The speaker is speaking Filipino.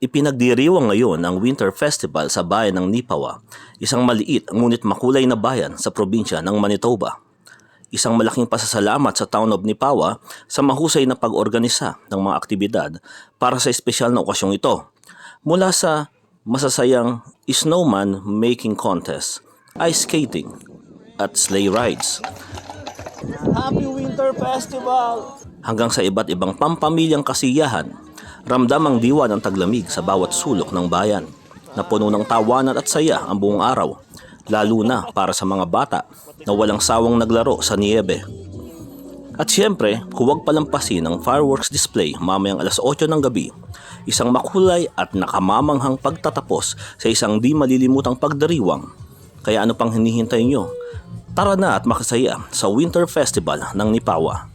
Ipinagdiriwang ngayon ang Winter Festival sa bayan ng Nipawa, isang maliit ngunit makulay na bayan sa probinsya ng Manitoba. Isang malaking pasasalamat sa Town of Nipawa sa mahusay na pag-organisa ng mga aktibidad para sa espesyal na okasyong ito. Mula sa masasayang snowman making contest, ice skating at sleigh rides, Happy Winter Festival! Hanggang sa iba't ibang pampamilyang kasiyahan, ramdam ang diwa ng taglamig sa bawat sulok ng bayan na puno ng tawanan at saya ang buong araw, lalo na para sa mga bata na walang sawang naglaro sa niyebe. At siyempre, huwag palampasin ang fireworks display mamayang alas 8 ng gabi, isang makulay at nakamamanghang pagtatapos sa isang di malilimutang pagdiriwang. Kaya ano pang hinihintay nyo? Tara na at makasaya sa Winter Festival ng Nipawa.